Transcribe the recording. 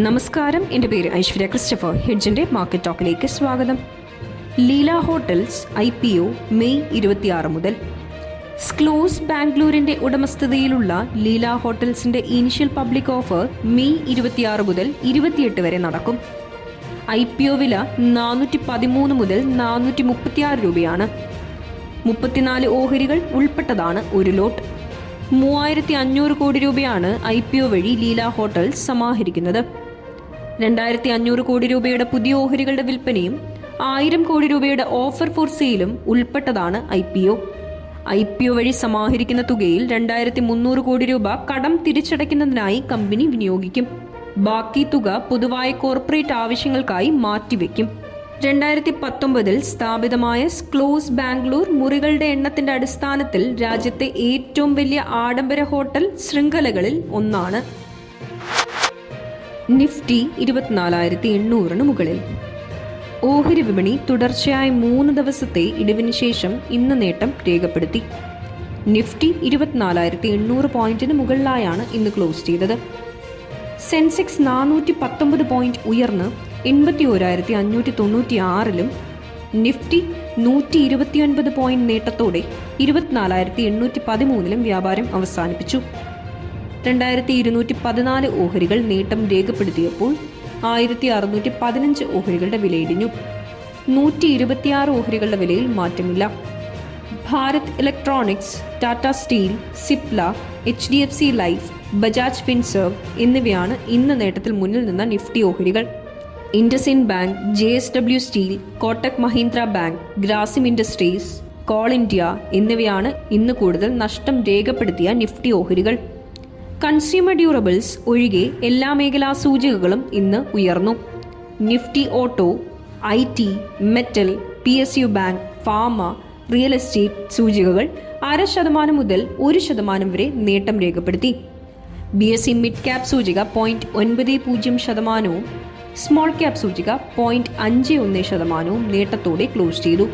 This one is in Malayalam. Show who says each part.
Speaker 1: നമസ്കാരം, എൻ്റെ പേര് ഐശ്വര്യ ക്രിസ്റ്റഫർ. ഹെഡ്ജിൻ്റെ മാർക്കറ്റ് ടോക്കിലേക്ക് സ്വാഗതം. ലീല ഹോട്ടൽസ് IPO മെയ് 26 മുതൽ. സ്ക്ലോസ് ബാംഗ്ലൂരിൻ്റെ ഉടമസ്ഥതയിലുള്ള ലീല ഹോട്ടൽസിൻ്റെ ഇനിഷ്യൽ പബ്ലിക് ഓഫർ മെയ് 26 മുതൽ 28 വരെ നടക്കും. IPO വില 413 മുതൽ 436 രൂപയാണ്. 34 ഓഹരികൾ ഉൾപ്പെട്ടതാണ് ഒരു ലോട്ട്. 3500 കോടി രൂപയാണ് IPO വഴി ലീല ഹോട്ടൽസ് സമാഹരിക്കുന്നത്. 2500 കോടി രൂപയുടെ പുതിയ ഓഹരികളുടെ വിൽപ്പനയും 1000 കോടി രൂപയുടെ ഓഫർ ഫോർ സെയിലും ഉൾപ്പെട്ടതാണ് IPO വഴി സമാഹരിക്കുന്ന തുകയിൽ 2300 കോടി രൂപ കടം തിരിച്ചടയ്ക്കുന്നതിനായി കമ്പനി വിനിയോഗിക്കും. ബാക്കി തുക പൊതുവായ കോർപ്പറേറ്റ് ആവശ്യങ്ങൾക്കായി മാറ്റിവെക്കും. 2019 സ്ഥാപിതമായ സ്ക്ലോസ് ബാംഗ്ലൂർ മുറികളുടെ എണ്ണത്തിന്റെ അടിസ്ഥാനത്തിൽ രാജ്യത്തെ ഏറ്റവും വലിയ ആഡംബര ഹോട്ടൽ ശൃംഖലകളിൽ ഒന്നാണ്. നിഫ്റ്റി 24,800 മുകളിൽ. ഓഹരി വിപണി തുടർച്ചയായ 3 ദിവസത്തെ ഇടിവിന് ശേഷം ഇന്ന് നേട്ടം രേഖപ്പെടുത്തി. നിഫ്റ്റി 24,800 പോയിന്റിന് മുകളിലായാണ് ഇന്ന് ക്ലോസ് ചെയ്തത്. സെൻസെക്സ് 419 പോയിന്റ് ഉയർന്ന് 81,596-ലും നിഫ്റ്റി 129 പോയിന്റ് നേട്ടത്തോടെ 24,813-ലും വ്യാപാരം അവസാനിപ്പിച്ചു. 2214 ഓഹരികൾ നേട്ടം രേഖപ്പെടുത്തിയപ്പോൾ 1615 ഓഹരികളുടെ വിലയിടിഞ്ഞു. 126 ഓഹരികളുടെ വിലയിൽ മാറ്റമില്ല. Bharat electronics, Tata steel, Cipla, HDFC life, Bajaj Finserv എന്നിവയാണ് ഇന്ന് നേട്ടത്തിൽ മുന്നിൽ നിന്ന നിഫ്റ്റി ഓഹരികൾ. IndusInd bank, JSW steel, Kotak Mahindra bank, Grasim industries, call India എന്നിവയാണ് ഇന്ന് കൂടുതൽ നഷ്ടം രേഖപ്പെടുത്തിയ നിഫ്റ്റി ഓഹരികൾ. കൺസ്യൂമർ ഡ്യൂറബിൾസ് ഒഴികെ എല്ലാ മേഖലാ സൂചികകളും ഇന്ന് ഉയർന്നു. Nifty auto, IT, metal, PSU bank, pharma, real estate സൂചികകൾ 0.5% മുതൽ 1% വരെ നേട്ടം രേഖപ്പെടുത്തി. BSE മിഡ് ക്യാപ് സൂചിക 0.90%, സ്മോൾ ക്യാപ് സൂചിക 0.51% നേട്ടത്തോടെ ക്ലോസ് ചെയ്തു.